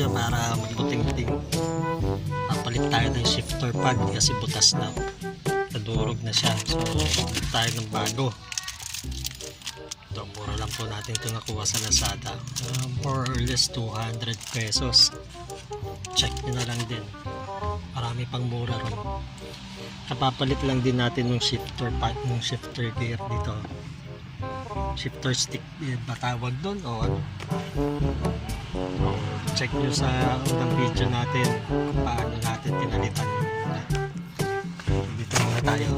tayo para magbuting-buting. Papalit tayo ng shifter pad kasi butas na, nadurog na siya. So palit tayo ng bago. Ito, mura lang po natin ito nakuha sa Lazada, more or less 200 pesos. Check nyo na lang din, marami pang mura ron. Kapapalit lang din natin ng shifter pad, ng shifter gear dito, shifter stick ba tawag doon o ano. Check nyo sa unang video natin kung paano natin pinalitan. Dito muna tayo,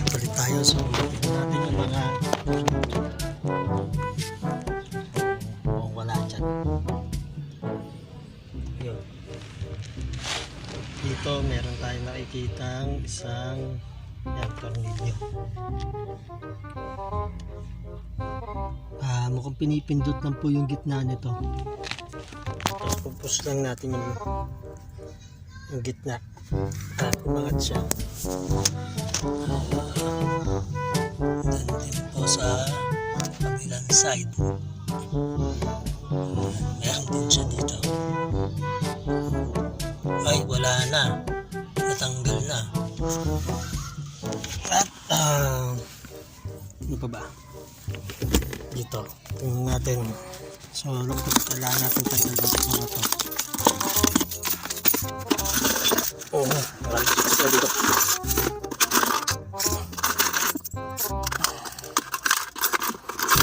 palit tayo. So dito natin yung mga wala dyan. Yun. Dito meron tayong nakikitang isang tornilyo. Mukhang pinipindot lang po yung gitna nito. Pupush lang natin yung gitna at umangat siya. Then din po sa kabilang side, meron din siya dito. Ay, wala na, natanggal na. At ano pa ba dito, tingnan natin. So kailangan natin tanggal dito mga to. Marami kasi dito.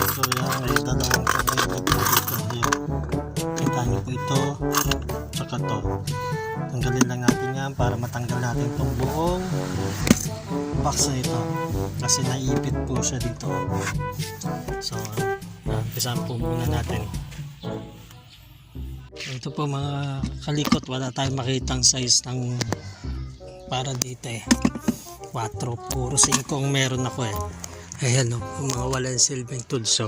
So yan, may dalawang kamay na po dito. Kita nyo po ito tsaka to. Tanggalin lang natin yan para matanggal natin itong buong box na ito kasi naipit po siya dito. So umpisahan po muna natin. Ito po mga kalikot, wala tayong makitang size ng para dito 4, puro 5 ang meron ako ayan mga walang silbing tools.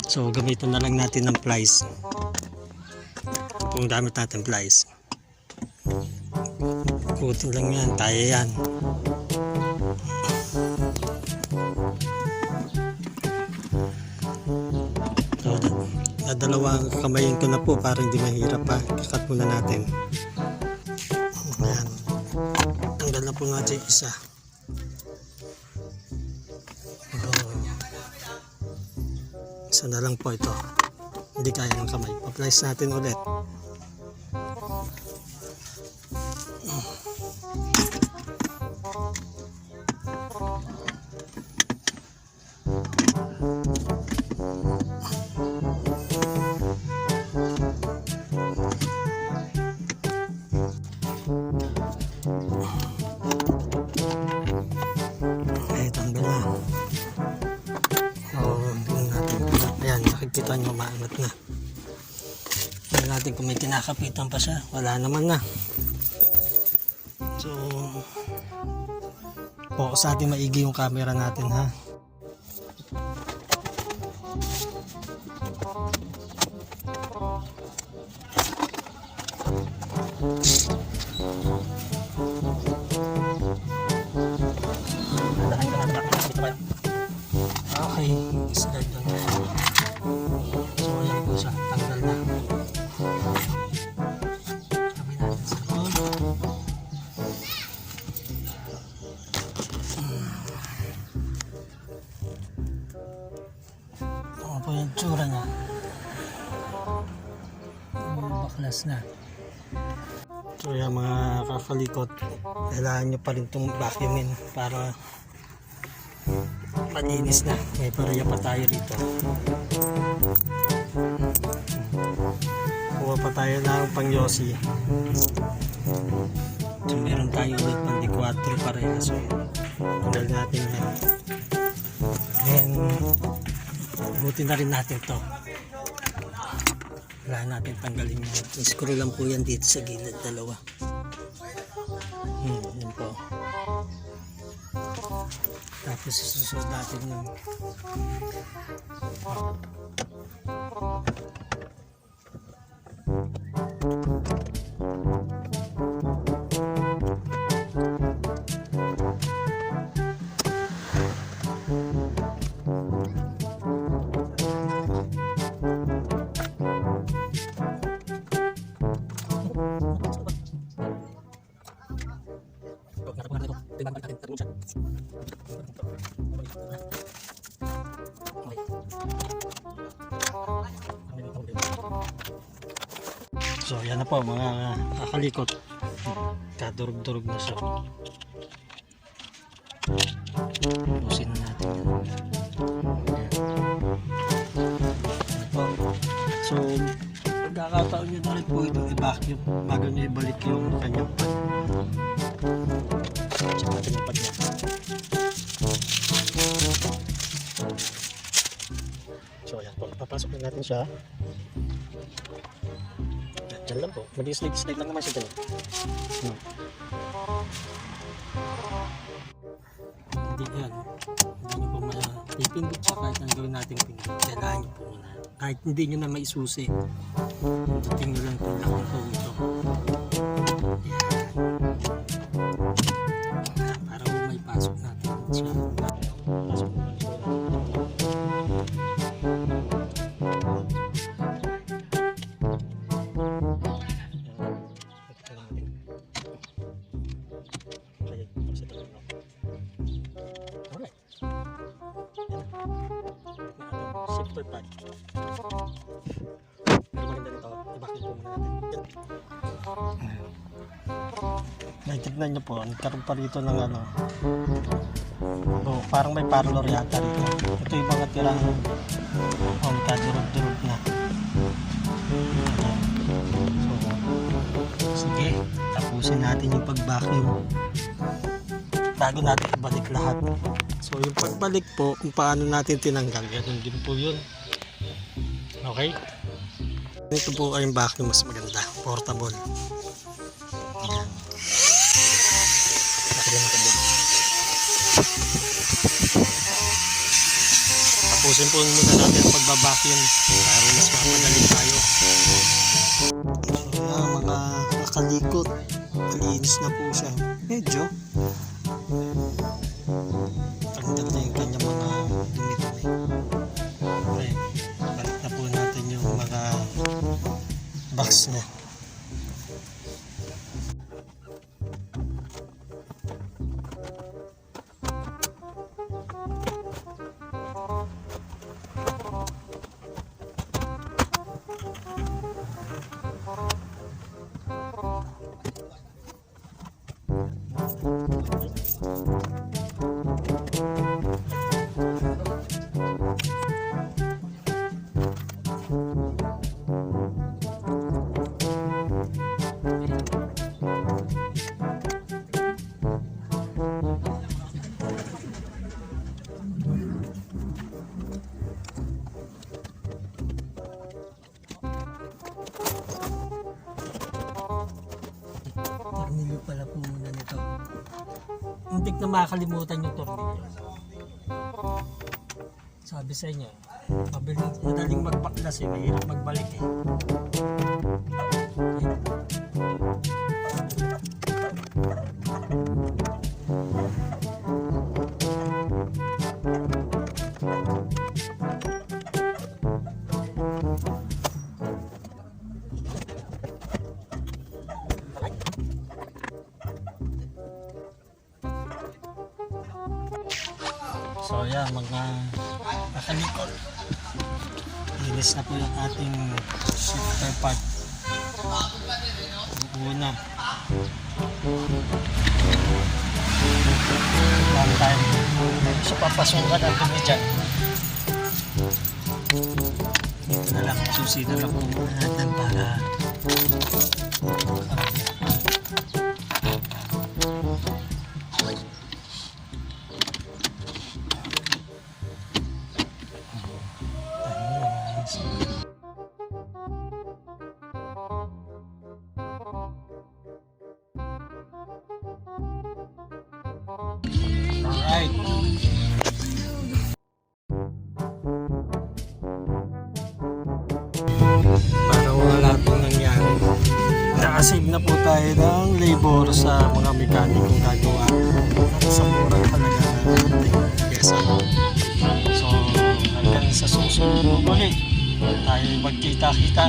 So gamitin na lang natin ng plies. Kung gamit natin plies, ikutin lang yan, tayo yan. Dalawang kamayin ko na po para hindi mahirap pa. Kakat muna natin. Ayan. Tanggal na po natin isa. Isa na lang po ito. Hindi kaya ng kamay. Pa-plies natin ulit. Kita nyo, maangat na. Tignan natin kung may kinakapitan pa siya. Wala naman na. So focus natin maigi yung camera natin ha. Okay, slide lang. So ayan po siya, tanggal na. Sabi natin sa loob. Ano po yung tsura niya? Baklas na. So yan mga kakalikot, kailangan nyo pa rin itong vacuumin para malinis na. May paraya pa tayo rito. Kuha pa tayo ng pang-yosi. So meron tayo ulit pang D4 pareha. So tanggal natin yan. Then buti na rin natin to. Kailangan natin tanggalin yun. Screw lang po yan dito sa gilid, dalawa. Yan po. Tapos susunod natin yun. So yan na po mga kakalikot. Kadurog-durog na siya. Pusin na natin yan. Ayan. Ano po. So pagkakataon nyo na rin po itong i-vacuum bago nyo ibalik yung kanyang pan. Tsaka natin yung pan niya. So ayan po, papasok na natin siya. Diyan lang po, mag-slide lang naman siya dyan. Hindi yan, hindi nyo po pipindot siya kahit ang gawin natin pindot. Kailangan nyo po muna. Kahit hindi nyo na maisusi, pindutin nyo lang itong lakong po ito. Yan. Para po may pasok natin siya. Pasok po natin. Alright. Shifter pad. Pero maganda nito, i-vacuum po muna natin. Tignan nyo po, nagkaroon pa rito ng ano. Parang may parlor yata rito. Ito yung mga tirang kadurog-durog na. So, sige, tapusin natin yung pag-vacuum bago natin ibalik lahat. So yung pagbalik po, kung paano natin tinanggal, ganun din po yun. Okay? Ito po ay yung vacuum mas maganda, portable. Ayan. Tapusin po muna natin ang pagbabacuum para mas mapadali tayo. So yan, mga nakalikot, malinis na po siya. Medyo tanggal na yung kanyang mga dumi-dumi. Okay, balik na po natin yung mga box niya. Tornilyo pala po muna nito. Hindi na makakalimutan yung tornilyo. Sabi sa inyo, madaling magbaklas eh, mahirap magbalik eh. So yan, mga nakalikot. Linis na po yung ating shifter pad. Una. One time. So papasukan natin dyan. Ito na lang. Susi na lang po muna natin para alright. Para wala itong nangyari, nakasave na po tayo ng labor sa mga mekanikong gagawa sa murang halaga natin pyesa. So hanggang sa susunod ulit tayo magkita-kita.